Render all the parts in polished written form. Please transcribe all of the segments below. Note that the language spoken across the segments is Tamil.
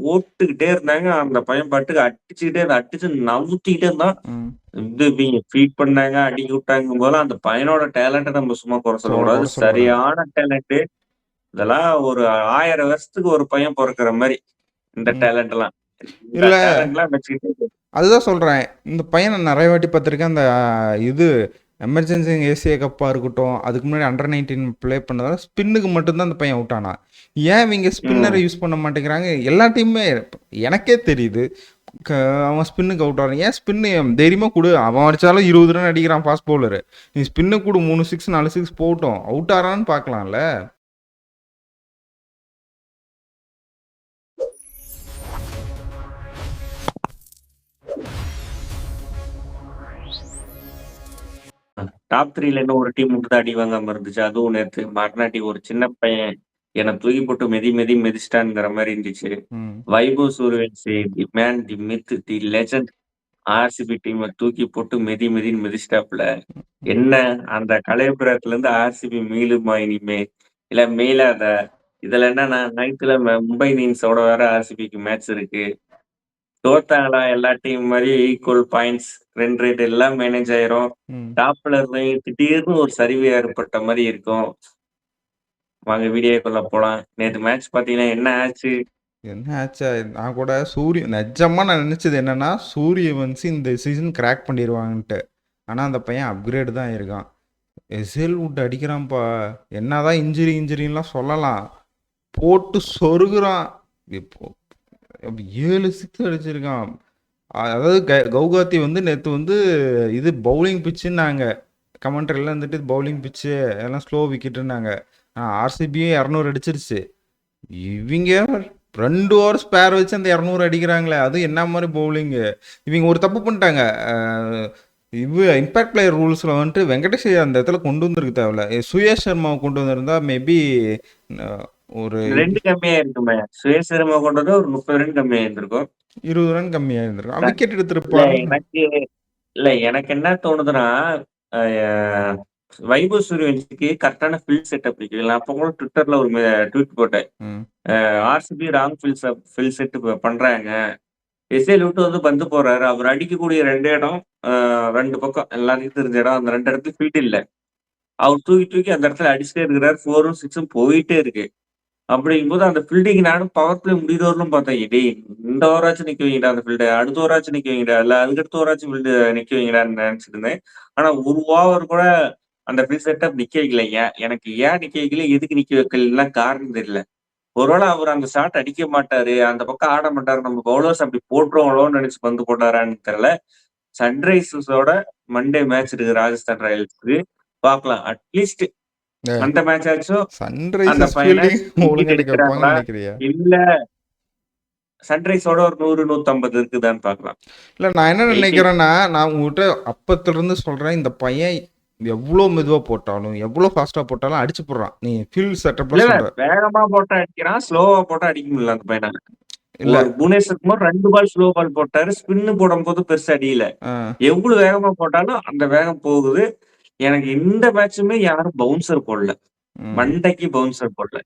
போட்டுக்கிட்டே இருந்தாங்க. அந்த பையன் பாட்டுக்கு அடிச்சு நவுத்திக்கிட்டே இருந்தான். ம். இவிங்க ஃபீட் பண்ணாங்க, அடிக்க விட்டாங்கும்போதெல்லாம் அந்த பையனோட டேலண்ட்ட நம்ம சும்மா குறை சொல்லக்கூடாது. கொற சொல்லக்கூடாது. சரியான டேலண்ட்டு. இதெல்லாம் ஒரு 1000 வருஷத்துக்கு ஒரு பையன் பொறக்கிற மாரி. இந்த ம். டேலண்ட்லாம். இந்த இல்ல டேலண்ட்லாம் வச்சுக்கிட்டு அதுதான் சொல்றேன். இந்த பையன நான் நெறைய வாட்டி பார்த்துருக்கேன். அந்த இது எமர்ஜென்சி ஏசியா கப்பா இருக்கட்டும், அதுக்கு முன்னாடி அண்டர் 19 ப்ளே பண்ணதால ஸ்பின்னுக்கு மட்டும் தான் அந்த பையன் அவுட் ஆனான். ஏன் இவங்க ஸ்பின்னர ம். யூஸ் பண்ண மாட்டேங்கிறாங்க? எல்லா டீமுமே எனக்கே தெரியுது. க அவன் ஸ்பின்னுக்கு அவுட் ஆறான். ஏன் ஸ்பின்னு தைரியமா குடு. அவன் அடிச்சாலும் 20 ரன் அடிக்கிறான் ஃபாஸ்ட் பவுலரு. நீ ஸ்பின்னுக்கு குடு 3 6 4 6 போகட்டும். அவுட் ஆறான்னு பார்க்கலாம்ல. டாப் 3ல இன்னும் ஒரு டீம் மட்டும் தான் அடி வாங்காம இருந்துச்சு. அதுவும் நேத்து மறுநாட்டி ஒரு சின்ன பையன் என்ன தூக்கி போட்டு மிதிச்சிட்டான்ங்கிற மாரி இருந்துச்சு. ம். Vaibhav Suryavanshi, the man, the myth, the legend RCB டீம தூக்கி போட்டு மிதின்னு மிதிச்சிட்டாப்புல. ம். என்ன அந்த கலையபுரத்துலருந்து ஆர்சிபி மீளுமா இனிமே? இல்ல மீளாதா? இதுல என்னன்னா நைட்ல மும்பை இந்தியன்ஸோட வேற ஆர்சிபிக்கு மேட்ச் இருக்கு. தோத்தாங்களா எல்லா டீம் மாரி ஈக்குவல் பாயிண்ட்ஸ், ரன் ரேட் எல்லாம் மேனேஜ் ஆயிரும். ம். டாப்ல இருந்தவங்க திடீர்னு ஒரு சரிவு ஏற்பட்ட மாரி இருக்கும். வாங்க வீடியோக்குள்ள போலாம். நேத்து மேட்ச் பார்த்தீங்கன்னா என்ன ஆச்சு? என்ன ஆச்சா? நான் கூட நிஜமா நான் நெனச்சது என்னன்னா, சூரியவன்சி இந்த சீசன் கிராக் பண்ணிருவாங்கன்ட்டு. ஆனா அந்த பையன் அப்கிரேட் தான் ஆயிருக்கான். எசேல் வுட் அடிக்கிறான்ப்பா. என்னதான் இன்ஜுரின்லாம் சொல்லலாம். போட்டு சொருகுறான். இப்போ 7 சிக்ஸ் அடிச்சிருக்கான். அதாவது கவுகாத்தி வந்து நேத்து வந்து இது பவுலிங் பிச்சுன்னாங்க. கமெண்ட்ரில வந்துட்டு பவுலிங் பிச்சு எல்லாம் ஸ்லோ விக்கெட்டுன்னாங்க. ஆர்சிபியும் 200 அடிச்சிருச்சு. இவிங்க 2 ஓவர் ஸ்பேர் வச்சு அந்த 200 அடிக்கிறாங்களே. அது என்ன மாரி பவுலிங்கு. இவிங்க ஒரு தப்பு பண்ணிட்டாங்க. இம்பாக்ட் பிளேயர் ரூல்ஸ்ல வந்துட்டு வெங்கடேஷ் ஐயர் அந்த இடத்துல கொண்டு வந்திருக்க தேவையில்ல. சுயேஷ் சர்மாவை கொண்டு வந்திருந்தா மேபி ஒரு 2 கம்மியா இருக்குமே. சுயேசரமா கொண்டு வந்தா ஒரு 30 ரன் கம்மியா இருந்திருக்கும். 20 ரன் கம்மியா இருந்திருக்கும். க விக்கெட் இல்ல எடுத்திருப்பாரு. எனக்கு எனக்கு என்ன தோணுதுன்னா, அ வைபவ் சூரியவன்சிக்கு கரெக்ட்டான ஃபீல்ட் செட்டப் இருக்கு. நான் அப்ப கூட ட்விட்டர்ல ஒரு ட்வீட் போட்டேன். ம். ஆர்சிபி ராங் ஃபீல்ட் செட் பண்றாங்க. எஸ்ஏ விட்டு வந்து பந்து போடுறாரு. அவர் அடிக்கக்கூடிய 2 இடம், 2 பக்கம் எல்லாருக்கும் தெரிஞ்ச இடம். அந்த 2 இடத்துல ஃபீல்ட் இல்ல. அவர் தூக்கி அந்த இடத்துல அடிச்சுட்டே இருக்கிறாரு. 4ம் 6ம் போயிட்டே இருக்கு. அப்படிங்கும்போது அந்த ஃபீல்டிங் நானும் பவர் பிளே முடியுதோர்ன்னு பார்த்தேன். டேய் இந்த ஓவராச்சும் நிக்க வைங்கடா அந்த ஃபீல்ட. அடுத்த ஓவராச்சும் நிக்க வைங்கடா. இல்ல அதுக்கடுத்த ஓவராச்சும் ஃபீல்டு நிக்க வைங்கடான்னு நெனச்சுட்டு இருந்தேன். ஆனா ஒரு ஓவர் கூட அந்த ஃபீல்ட் செட்டப் நிக்க வைக்கல. எனக்கு ஏன் நிக்க வைக்கல, எதுக்கு நிக்க வைக்கலன்னுலாம் காரணம் தெரியல. ஒருவேள அவரு அந்த ஷாட் அடிக்க மாட்டாரு, அந்த பக்கம் ஆட மாட்டாரு, நம்ம பவுலர்ஸ் அப்படி போட்டுருவாங்களோன்னு நெனச்சு பந்து போட்டாரான்னு தெரியல. சன்ரைசர்ஸோட மண்டே மேட்ச் இருக்கு ராஜஸ்தான் ராயல்ஸ்க்கு. பார்க்கலாம். அட்லீஸ்ட் ஏய், அந்த மேட்ச் ஆச்சும் அந்த சன்ரைசர்ஸ் பையன ஃபீல்டிங் விக்கெட் ஒழுங்கா எடுக்க எடுக்குறாங்களா? வைப்பாங்கன்னு நினைக்கிறியா? இல்ல சன்ரைஸோட ஒரு 100, 150 இருக்குதான்னு பார்க்கலாம். இல்ல நான் என்ன வெயிட்டிங். நினைக்கிறேன்னா, நான் உங்ககிட்ட அப்பத்திலிருந்து சொல்றேன், இந்த பையன் எவ்வளோ மெதுவா போட்டாலும், எவ்வளோ ஃபாஸ்ட்டா போட்டாலும் அடிச்சு போடுறான். நீ ஃபீல்ட் செட்டப்ல இல்ல சொல்ற. வேகமா போட்டா அடிக்கிறான். ஸ்லோவா போட்டா அடிக்க முடியல அந்த பையனால. இல்ல. ஒரு Bhuvneshwar Kumar 2 ball slow ball போட்டாரு. ஸ்பின்னு போடும்போது பெருசா அடியல. ஆ. எவ்வளவு வேகமா போட்டாலும் அந்த வேகம் போகுது. எனக்கு இந்த மேட்சுமே யாரும் பவுன்சர் போடல. ம். மண்டைக்கு பவுன்சர் போடல.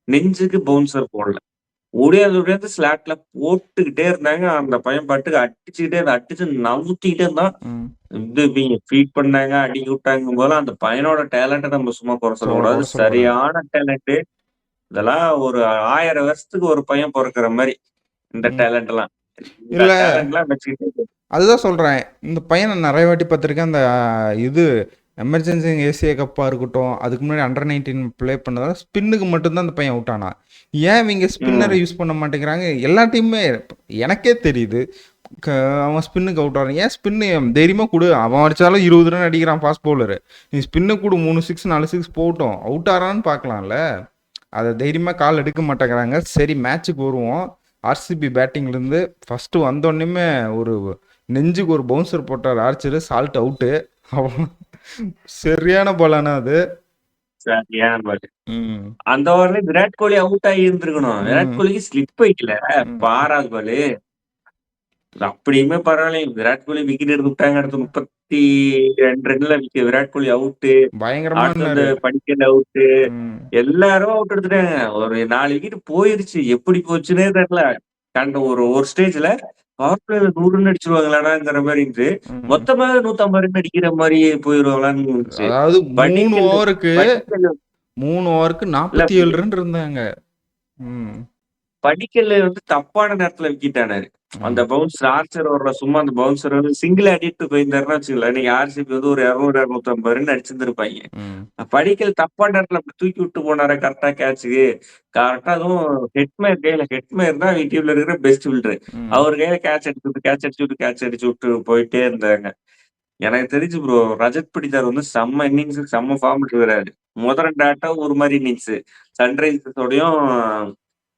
நெஞ்சுக்கு பவுன்சர் போடல. ஒடியாந்து ஸ்லாட்ல போட்டுக்கிட்டே இருந்தாங்க. அந்த பையன் பாட்டுக்கு அடிச்சு நவுத்திக்கிட்டே இருந்தான். ம். இவிங்க ஃபீட் பண்ணாங்க, அடிக்க விட்டாங்கும்போதெல்லாம் அந்த பையனோட டேலண்ட்ட நம்ம சும்மா குறை சொல்லக்கூடாது. கொற சொல்லக்கூடாது. சரியான டேலண்ட்டு. இதெல்லாம் ஒரு 1000 வருஷத்துக்கு ஒரு பையன் பொறக்கிற மாரி. இந்த ம். டேலண்ட்லாம். இந்த இல்ல டேலண்ட்லாம் வச்சுக்கிட்டு அதுதான் சொல்றேன். இந்த பையன நெறைய வாட்டி பார்த்துருக்கேன். அந்த இது எமர்ஜென்சி ஏசியா கப்பா இருக்கட்டும், அதுக்கு முன்னாடி அண்டர் 19 ப்ளே பண்ணதால ஸ்பின்னுக்கு மட்டும் தான் அந்த பையன் அவுட் ஆனான். ஏன் இவங்க ஸ்பின்னர ம். யூஸ் பண்ண மாட்டேங்கிறாங்க? எல்லா டீமுமே எனக்கே தெரியுது. க அவன் ஸ்பின்னுக்கு அவுட் ஆறான். ஏன் ஸ்பின்னு தைரியமா குடு. அவன் அடிச்சாலும் 20 ரன் அடிக்கிறான் ஃபாஸ்ட் பவுலரு. நீ ஸ்பின்னுக்கு குடு 3 6 4 6 போகட்டும். அவுட் ஆறான்னு பார்க்கலாம்ல. அத தைரியமா கால் எடுக்க மாட்டேங்கிறாங்க. சரி மேட்ச்சுக்கு வருவோம். ஆர்சிபி பேட்டிங்லேருந்து ஃபர்ஸ்ட்டு வந்தோன்னேமே ஒரு நெஞ்சுக்கு ஒரு பவுன்சர் போட்டார் ஆர்ச்சரு. Salt out. அவன் சரியான பால் ஆனா அது. சரியான பாட்டு. ம். அந்த ஓவர்ல விராட் கோலி அவுட் ஆகி இருந்திருக்கணும். விராட் ம். கோலிக்கு ஸ்லிப் வைக்கல. ம். 6வது பாலு. அப்படியுமே பரவாயில்லைங்க. விராட் கோலி விக்கெட் எடுத்து விட்டாங்க. அடுத்து 32 ரன்ல விராட் கோலி அவுட்டு. பயங்கரமா அடுத்து வந்து ஆடுனாரு. படிக்கல் அவுட்டு. ம். எல்லாரும் அவுட் எடுத்துட்டாங்க. ஒரு 4 விக்கெட் போயிருச்சு. எப்படி போச்சுன்னே தெரியல. ஒரு ஸ்டேஜ்ல பவர் பிளேல 100 ரன் அடிச்சிருவாங்களாடாங்கிற மாதிரி இருந்துச்சு. ம். மொத்தமா 150 ரன் அடிக்கிற மாதிரி போயிருவாங்களான்னு இருந்துச்சு. அதாவது 3 படிக்கல் ஓவருக்கு படிக்கல் 3 ஓவருக்கு இல்ல 47 ரன் இருந்தாங்க. ம். படிக்கல்ல வந்து தப்பான நேரத்துல விக்கெட் ஆனாரு. அந்த ம். பவுன்ஸ் ஆர்ச்சர் வர்ற சும்மா அந்த பவுன்சர் வந்து சிங்கிள் அடிட்டு போயிருந்தாருன்னா வச்சுக்கங்களேன், இன்னைக்கு ஆர்சிபி வந்து ஒரு 200, 250 ரன் அடிச்சிருந்திருப்பாய்ங்க. ம். படிக்கல் தப்பான நேரத்துல அப்படி தூக்கி விட்டு போனாரு கரெக்ட்டா கேட்ச்சுக்கு. கரெக்ட்டா அதுவும் ஹெட்மேயர் தான் டீம்ல இருக்கிற பெஸ்ட் ஃபீல்டர். ம். அவர் கையில கேட்ச் அடிச்சு விட்டு போயிட்டே இருந்தாங்க. எனக்கு தெரிஞ்சு ப்ரோ ரஜத் படிதார் வந்து செம்ம இன்னிங்ஸுக்கு செம்ம ஃபார்ம்ல இருக்கிறாரு. முதல் 2 ஆட்டம் ஒரு மாரி இன்னிங்ஸு. சன்ரைசர்ஸோடையும்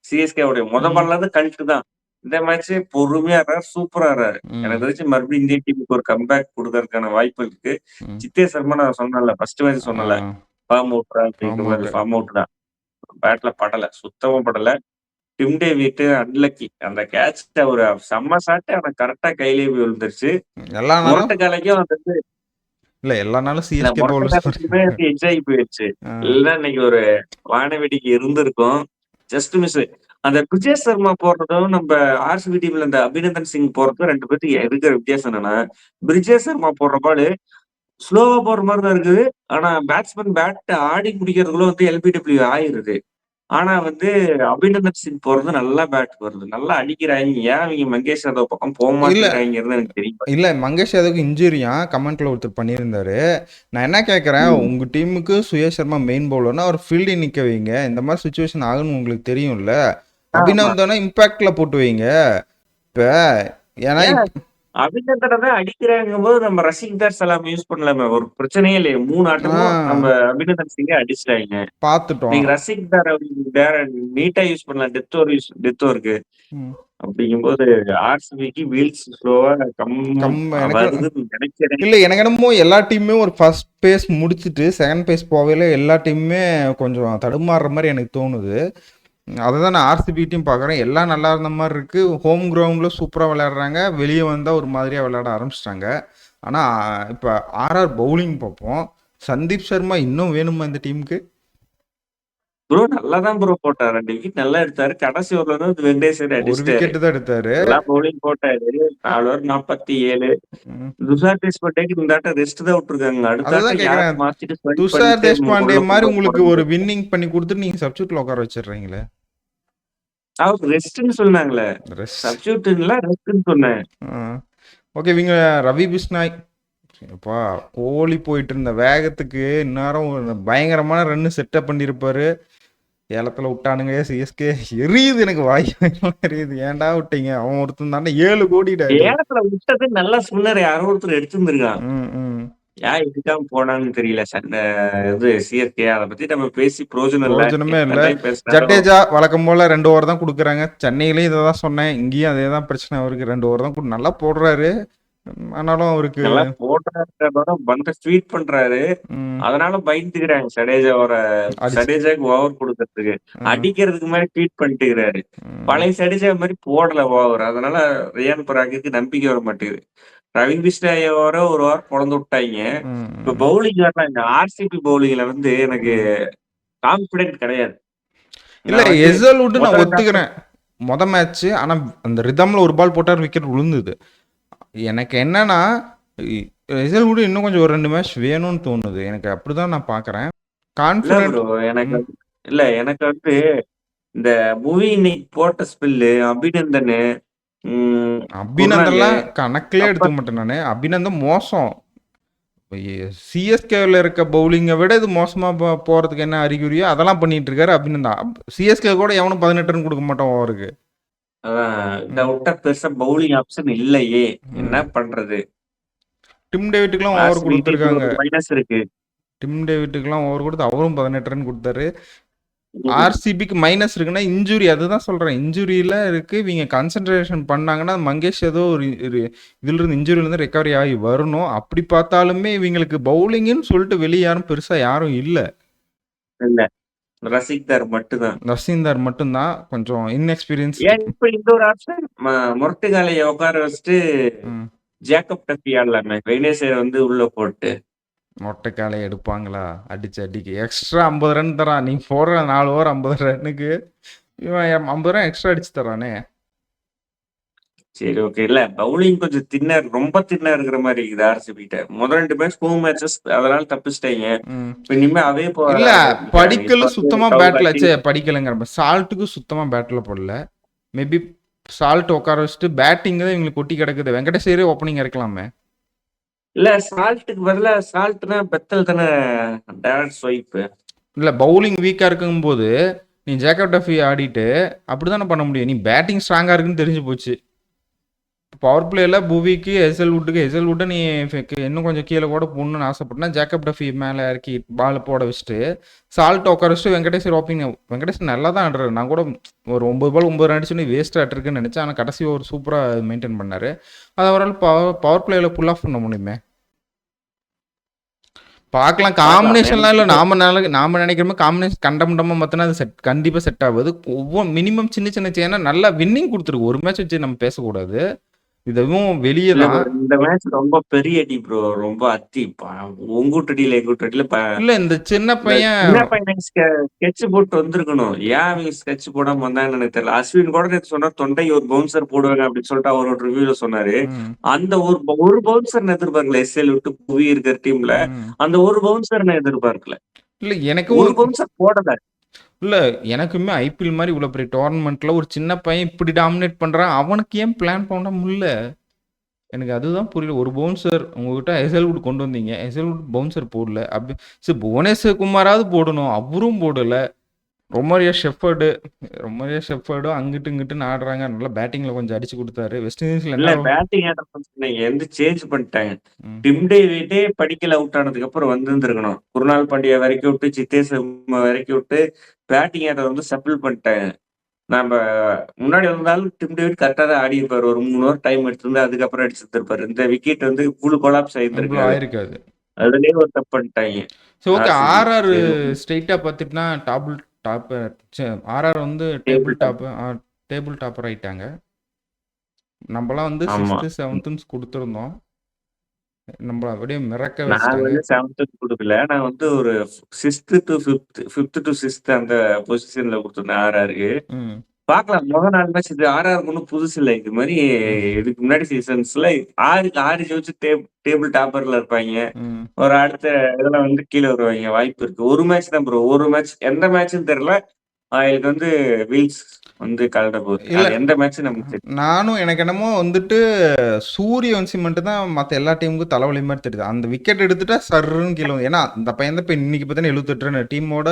சிஎஸ்கேவோடையும். ம். பால்ல இருந்து கல்ட்டு தான். இந்த மேட்ச் பொறுமையா ஆடுறாரு, சூப்பரா ஆடுறாரு. எனக்கு ம். தெரிஞ்சு மறுபடியும் இந்தியன் டீமுக்கு ஒரு கம்பேக் குடுக்கறதுக்கான வாய்ப்பு இருக்கு. ம். சித்தேஷ் சர்மா நான் சொன்னேன்ல, ஃபர்ஸ்ட் மேட்ச் ஆ. சொன்னேன்ல, ஃபார்ம் அவுட்ரா அப்படிங்கிற ஃபார்ம் மாரி அவுட்டு. ஃபார்ம் அவுட் தான். பேட்ல படல. சுத்தமா படல. Tim David unlucky. அந்த கேட்ச் ஒரு செம்ம ஷாட் ஆனா கரெக்ட்டா கையிலேயே போய் விழுந்துருச்சு. எல்லா நாளும் முரட்டு காலைக்கும் அந்த இல்ல எல்லா நாளும் இல்ல சிஎஸ்கே மொரட்ட பவுலர்ஸ் காத்துக்குமே வந்து எட்ஜ் ஆகி போயிருச்சு. ஆ. இல்லன்னா இன்னைக்கு ஒரு வானவேடிக்கை இருந்திருக்கும். Just miss. அந்த பிரிஜேஷ் சர்மா போடுறதும், நம்ப ஆர்சிபி டீம்ல இந்த அபிநந்தன் சிங் போடுறதும் 2 பேத்துக்கு இருக்கிற வித்தியாசம் என்னன்னா, பிரிஜேஷ் சர்மா போடுற பாலு ஸ்லோவா போடுற மாரி தான் இருக்குது. ஆனா பேட்ஸ்மேன் பேட் ஆடி முடிக்கிறதுக்குள்ள வந்து எல்பிடபிள்யூ ஆயிருது. ஆனா வந்து அபிநந்தன் சிங் போடுறது நல்லா பேட் வருது. நல்லா அடிக்கிறாய்ங்க. ஏன் அவிங்க மங்கேஷ் யாதவ் பக்கம் இல்ல மாட்டேங்கிறாய்ங்கிறது எனக்கு தெரிய இல்ல மங்கேஷ் யாதவுக்கு இன்ஜூரியாம். கமெண்ட்ல ஒருத்தர் பண்ணியிருந்தாரு. நான் என்ன கேட்கிறேன், மாட்டேங்குது. உங்க டீமுக்கு சுயேஷ் சர்மா மெயின் பவுலர்னா அவர் ஃபீல்டிங் நிக்க வைங்க. இந்த மாதிரி சிச்சுவேஷன் ஆகும்னு உங்களுக்கு தெரியும்ல. ஆமா. அபிநந்தனை இம்பாக்ட்ல போட்டு வைங்க. இப்ப ஏன்னா ஏன் அபிநந்தன தான் அடிக்கிறாங்கும்போது நம்ம ரஷீக் சலாம் யூஸ் பண்ணலாமே. ஒரு பிரச்சனையே இல்லையே. 3 ஆ ஆட்டமும் நம்ம அபிநந்தன் சிங்க அடிச்சுட்டாய்ங்க. பார்த்துட்டோம். நீங்க ரஷீக் தார வேற நீட்டா யூஸ் பண்ணலாம். டெத் ஓவருக்கு. ம். அப்படிங்கும்போது ஆர்சிபிக்கு வீல்ஸ் ஸ்லோவா எனக்கு வருதுன்னு நினைக்கிறேன். இல்ல எனக்கு என்னமோ எல்லா டீமுமே ஒரு ஃபர்ஸ்ட் பேஸ் முடிச்சுட்டு செகண்ட் பேஸ் போகையில எல்லா டீமுமே கொஞ்சம் தடுமாறுற மாதிரி எனக்கு தோணுது. அதை தான் நான் ஆர்சிபி டீம் பார்க்குறேன். எல்லாம் நல்லா இருந்த மாதிரி இருக்குது. ஹோம் கிரவுண்டில் சூப்பராக விளையாடுறாங்க. வெளியே வந்தால் ஒரு மாதிரியாக விளையாட ஆரம்பிச்சிட்டாங்க. ஆனால் இப்போ ஆர்ஆர் பவுலிங் பார்ப்போம். சந்தீப் சர்மா இன்னும் வேணுமா இந்த டீமுக்கு? ப்ரோ நல்லா தான் ப்ரோ போட்டாரு. 2 விக்கெட் நல்லா எடுத்தாரு. கடைசி ஓவர்ல வந்து வெங்கடேஸ்வரி ஒரு அடிச்சிட்டாரு. விக்கெட்டு தான் எடுத்தாரு. நல்லா பவுலிங் போட்டாரு. 4 ஓவர் 47. ம். துஷார் தேஷ்பாண்டேக்கு இந்த ஆட்டம் ரெஸ்ட் தான் விட்டுருக்காங்க. அடுத்த அதுதான் ஆட்டம் யார கேட்குறேன். மாத்திட்டு ஸ்பைன் துஷார் பண்ணிட்டு தேஷ்பாண்டே உள்ள மாதிரி கொண்டு உங்களுக்கு ஒரு போறாங்க. வின்னிங் பண்ணி கொடுத்துட்டு நீங்கள் சப்ஸ்டியூட்ல உட்கார வச்சிடுறீங்களே. அவருக்கு ரெஸ்ட்ன்னு சொன்னாங்களே. ரெஸ்ட். சப்ஸ்டியூட்ல ரெஸ்ட்ன்னு சொன்னேன். ஓகே, இவங்க ரவி பிஸ்னாய் அப்பா கோலி போயிட்டு இருந்த வேகத்துக்கு இந்நேரம் ஒரு பயங்கரமான ரன்னு செட்டப் பண்ணியிருப்பாரு. ஏலத்தில் விட்டானுங்க சிஎஸ்கே. எரியுது எனக்கு வாய் எரியுது. ஏன்டா விட்டீங்க? அவன் ஒருத்தன் தானே 7 கோடிடா இது. ஏலத்துல விட்டது நல்லா ஸ்பின்னர் யாரோ ஒருத்தர் எடுத்திருந்திருக்கான். ம். ம். ஏன் இதுக்காக போனான்னு தெரியல. இது சிஎஸ்கே அதை பத்தி நம்ம பேசி பிரயோஜனம் இல்ல. பிரயோஜனமே எத்தனை இல்லை. டைம் பேசினாலும் ஜடேஜா வழக்கம் போல் 2 ஓவர் தான் கொடுக்குறாங்க. சென்னையிலையும் இதை தான் சொன்னேன். இங்கேயும் அதே தான் பிரச்சனை அவருக்கு. 2 ஓவர் தான் நல்லா போடுறாரு. ஆனாலும் அவருக்கு நல்லா போடுறாரு. பந்த ஸ்வீட் பண்றாரு. ம், அதனால பயந்துக்கிறாங்க அடிச்சு சடேஜாக்கு ஓவர் கொடுக்கறதுக்கு. ம், அடிக்கிறதுக்கு மாதிரி ட்வீட் பண்ணிட்டுக்கிறாரு. ம், பழைய சடேஜா மாதிரி போடல ஓவர். அதனால ரியான் பராக்குக்கு நம்பிக்கை வர மாட்டேங்குது. ரவி பிஸ்னாய் ஒரு ஓவர் பொழந்து விட்டாங்க. இப்ப ம், பவுலிங் இந்த ஆர்சிபி பவுலிங்ல வந்து எனக்கு ம். கான்பிடென்ட் கிடையாது. இல்லை, நான் வந்து எஸ்எல்வுட் நான் முதல்ல ஒத்துக்கிறேன். மேட்ச் ஆனால் அந்த ரிதமில் ஒரு பால் போட்டார், விக்கெட் விழுந்தது. எனக்கு என்னன்னா எஸ்எல்வுட் இன்னும் கொஞ்சம் ஒரு 2 மேட்ச் வேணும்னு தோணுது. எனக்கு அப்படிதான் நான் பார்க்குறேன். இல்ல கான்ஃபிடென்ட். ப்ரோ. எனக்கு வந்து இந்த மூவி இன்னைக்கு போட்ட ஸ்பெல்லு அபிநந்தனு குர்னாலு அபிநந்தன்லாம் கணக்கிலே எடுத்துக்க அப்ப மாட்டேன் நான். அபிநந்தன் மோசம். சிஎஸ்கேவில் இருக்க பவுலிங்கை விட இது மோசமாக போகிறதுக்கு என்ன அறிகுறியோ அதெல்லாம் பண்ணிட்டு இருக்காரு அபிநந்தன். சிஎஸ்கே கூட எவனும் 18 ரன் கொடுக்க மாட்டான் ஓவருக்கு. அதான் இந்த விட்டா பெருசா பவுலிங் ஆப்ஷன் இல்லையே. என்ன ம். பண்றது? டிம் டேவிட்டுக்கெல்லாம் ஓவர் ஆர்சிபி டீம்ல கொடுத்துருக்காங்க. ஒரு மைனஸ் இருக்கு. டிம் டேவிட்டுக்கெல்லாம் ஓவர் கொடுத்து அவரும் 18 ரன் கொடுத்தாரு. ம். ஆர்சிபிக்கு மைனஸ் இருக்குன்னா இன்ஜுரி. அதுதான் சொல்கிறேன், இன்ஜுரியில் இருக்குது. இவங்க கன்சன்ட்ரேஷன் பண்ணாங்கன்னா மங்கேஷ் ஏதோ ஒரு இதிலிருந்து இன்ஜுரியிலேருந்து ரெக்கவரி ஆகி வரணும். அப்படி பார்த்தாலுமே இவங்களுக்கு பவுலிங்குன்னு சொல்லிட்டு வெளியே யாரும் பெருசாக யாரும் இல்லை. இல்ல. ரசிக்தார் மட்டும்தான். நர்சிந்தார் மட்டும்தான் கொஞ்சம் இன்எக்ஸ்பீரியன்ஸ். ஏன் இப்ப இந்த ஒரு ஆப்ஷன் முரட்டுக்காலைய உட்கார வச்சுட்டு ஜேக்கப் டஃபி ஆடலாமே. வெங்கடேஸ்வர வந்து உள்ள போட்டு மொட்டைக்காலை எடுப்பாங்களா? அடிக்கு எக்ஸ்ட்ரா 50 ரன் தரான். நீ போடுற 4 ஓவர் 50 ரன்னுக்கு இவன் 50 ரன் எக்ஸ்ட்ரா அடிச்சு தரானே. சரி, ஓகே. இல்ல பவுலிங் கொஞ்சம் ரொம்ப தின்னா இருக்கிற மாரி இருக்குது ஆர்சிபி கிட்ட. முதல் 2 மேட்ச் ஹோம் மேட்சஸ் அதனால தப்பிச்சுட்டாய்ங்க. ம். இப்ப இனிமே அவே போக இல்ல ஆரம்பிக்கிறாங்க. இப்ப படிக்கல் வந்து சுத்தமா பேட்ல கவுகாட்டி படிக்கலங்கிற சால்ட்டுக்கு சுத்தமா பேட்ல போடல. மேபி சால்ட் உட்கார வச்சுட்டு பேட்டிங் தான் இவங்களுக்கு கொட்டி கிடக்குது. வெங்கடேஷ் ஐயரே ஓப்பனிங் இறக்கலாமே. இல்ல சால்ட்டுக்கு பதிலா சால்ட்னா பெத்தல் தானே டைரக்ட் ஸ்வைப். இல்ல பவுலிங் வீக்கா இருக்கும்போது நீ ஜேக்கப் டஃபி ஆடிட்டு அப்படிதானே பண்ண முடியும். நீ பேட்டிங் ஸ்ட்ராங்கா இருக்குன்னு தெரிஞ்சு போச்சு. பவர் பிளேல புவிக்கு எஸ்எல்வுட்டை நீ இன்னும் கொஞ்சம் கீழே கூட போடணும்னு ஆசைப்பட்டனா ஜேக்கப் டஃபி மேலே இறக்கி பால் போட வச்சுட்டு சால்ட் உட்கார வச்சுட்டு வெங்கடேஷ் ஓப்பனிங். வெங்கடேஷ் நல்லா தான் ஆடுறாரு. நான் கூட ஒரு 9 பால் 9 அடிச்சுன்னு வேஸ்ட் ஆட்டிருக்குன்னு நினச்சேன். ஆனால் கடைசி ஒரு சூப்பராக மெயின்டைன் பண்ணார். அது அவரால் பவர் பிளேயில் புல் ஆஃப் பண்ண முடியுமே. பார்க்கலாம். காம்பினேஷன்லாம் இல்லை. நாம நினைக்கிற மாதிரி காம்பினேஷன் கண்டமண்டமாக மாற்றினா அது கண்டிப்பாக செட் ஆகுது. ஒவ்வொரு மினிமம் சின்ன சின்ன சேனா நல்லா வின்னிங் கொடுத்துருக்கு. ஒரு மேட்ச் வச்சு நம்ம பேசக்கூடாது. இதுவும் வெளியே இல்ல தான். bro, இந்த மேட்ச் ரொம்ப பெரிய அடி ப்ரோ. ரொம்ப அத்தி. உங்கூட்டு அடியில எங்கூட்டு அடியில இல்லை இந்த சின்ன இந்த பையன் சின்ன பையன் ஸ்கெட்ச் போட்டு வந்திருக்கணும். ஏன் அவங்க ஸ்கெட்ச் போடாம வந்தாங்கன்னு எனக்கு தெரியல. அஸ்வின் கூட நேத்து சொன்னா தொண்டை ஒரு பவுன்சர் போடுவாங்க அப்படின்னு சொல்லிட்டு அவர் ஒரு ரிவ்யூல சொன்னாரு. ம், அந்த ஒரு பவுன்சர் எதிர்பார்க்கல. எஸ்எல் விட்டு புவி இருக்கிற டீம்ல ம். அந்த ஒரு பவுன்சர் நான் எதிர்பார்க்கல. இல்லை ஒரு பவுன்சர் போடல. இல்லை எனக்குமே ஐபிஎல் மாதிரி இவ்வளோ பெரிய டோர்னமெண்ட்டில் ஒரு சின்ன பையன் இப்படி டாமினேட் பண்ணுறான். அவனுக்கு ஏன் பிளான் பண்ண முடியல? எனக்கு அதுதான் புரியல. ஒரு பவுன்சர் உங்ககிட்ட எஸ்எல்வுட் கொண்டு வந்தீங்க. எஸ்எல்வுட் பவுன்சர் போடல. அப்படி சரி புவனேஸ்வர் குமாராவது போடணும். அவரும் போடலை. ரொமரியா ஷெஃபர்டும் அங்கிட்டு இங்கிட்டுன்னு ஆடுறாங்க. நல்லா பேட்டிங்கில் கொஞ்சம் அடிச்சு கொடுத்தாரு. வெஸ்ட் இண்டீஸில் இல்ல என்ன. பேட்டிங் எந்த சேஞ்ச் பண்ணிட்டாங்க. ம், டிம் டேவிட்டே படிக்கல அவுட் ஆனதுக்கு அப்புறம் வந்திருந்திருக்கணும். குருநாள் பாண்டியா வரைக்கும் விட்டு சித்தேஷ் சர்மா வரைக்கும் விட்டு பேட்டிங் ஆட வந்து சப்பிள் பண்ணிட்டாங்க. நம்ம முன்னாடி வந்தாலும் டிம் டேவிட் கரெக்டா தான் ஆடி இருப்பாரு. ஒரு 3 ஓவர் டைம் எடுத்திருந்து அதுக்கப்புறம் அடிச்சிருப்பாரு. இந்த விக்கெட் வந்து ஃபுல் கொலாப்ஸ் இவ்வளோ ஆயிருந்திருக்காது. ஆயிருக்காது. அதுலயே ஒரு தப்பு பண்ணிட்டாங்க ஸோ ஓகே. ஆர்சிபி. ஆர்ஆர் சரி, ஸ்ட்ரெயிட்டாக பார்த்துட்டுனா டாப் ஆர்ஆர் வந்து டேபிள் டாப். டேபிள் டாப்பர் ஆயிட்டாங்க. நம்மலாம் வந்து ஆமா. 6th 7th கொடுத்துருந்தோம். நம்மள அப்படியே மிரக்க நான் வச்சுட்டாங்க. வந்து 7th குடுக்கல. நான் வந்து ஒரு 6th to 5th to 6th அந்த பொசிஷன்ல குடுத்திருந்தேன் ஆர்ஆர்க்கு. ம், பார்க்கலாம். மொத 4 மேட்ச் இது ஆர்ஆர்க்கு ஒண்ணும் புதுசு இல்ல. இது மாரி ம், இதுக்கு முன்னாடி சீசன்ஸ்ல 6க்கு 6 ஜெயிச்சு டேபிள் டாப்பர்ல இருப்பாய்ங்க. ம். ஒரு அடுத்த இதுல வந்து கீழ வருவாய்ங்க. வாய்ப்பு இருக்கு. ஒரு மேட்ச் தான் ப்ரோ. ஒரு மேட்ச் எந்த மேட்ச்ன்னு தெரியல. இதுக்கு வந்து வீல்ஸ் வந்து கழட்ட போகுது. இல்ல. அது எந்த மேட்ச் நமக்கு தெரியும். நானும் எனக்கு என்னமோ வந்துட்டு சூரியவன்சி மட்டும் தான் மற்ற எல்லா டீமுக்கும் தலைவலி மாதிரி தெரியுது. அந்த விக்கெட் எடுத்துட்டா சர்ன்னு கீழே வந்து. ஏன்னா இந்த பையன் தான் இப்போ இன்னைக்கு பார்த்தீங்கன்னா 78 ரன் டீமோட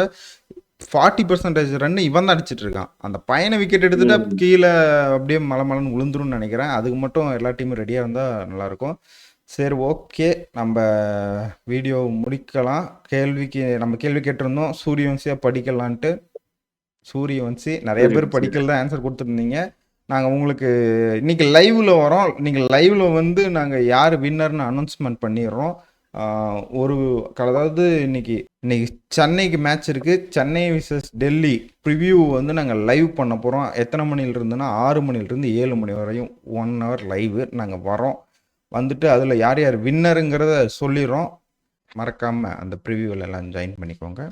40% ரன் இவன் தான் அடிச்சிட்டு இருக்கான். அந்த பையனை விக்கெட் எடுத்துட்டா ம். கீழே அப்படியே மலன்னு விழுந்துரும்னு நினைக்கிறேன். அதுக்கு மட்டும் எல்லா டீமும் ரெடியாக இருந்தால் நல்லாயிருக்கும். சரி, ஓகே. நம்ம வீடியோ முடிக்கலாம். நம்ம கேள்வி கேட்டிருந்தோம் சூரியவன்சியாக படிக்கலான்ட்டு. சூரியவன்சி நிறைய பேர் படிக்கல தான் ஆன்சர் கொடுத்துருந்தீங்க. நாங்கள் உங்களுக்கு இன்னைக்கு லைவ்ல வரோம். நீங்கள் லைவ்ல வந்து நாங்கள் யார் வின்னர்னு அனௌன்ஸ்மெண்ட் பண்ணிடுறோம். அதாவது இன்னைக்கு சென்னைக்கு மேட்ச் இருக்குது. சென்னை விசஸ் டெல்லி ப்ரிவ்யூ வந்து நாங்கள் லைவ் பண்ண போகிறோம். எத்தனை மணிலிருந்துன்னா 6 மணிலிருந்து 7 மணி வரையும் 1 hour லைவ் நாங்கள் வரோம். வந்துட்டு அதில் யார் யார் வின்னருங்கிறத சொல்லிடுறோம். மறக்காமல் அந்த ப்ரிவ்யூவில் எல்லாம் ஜாயின் பண்ணிக்கோங்க.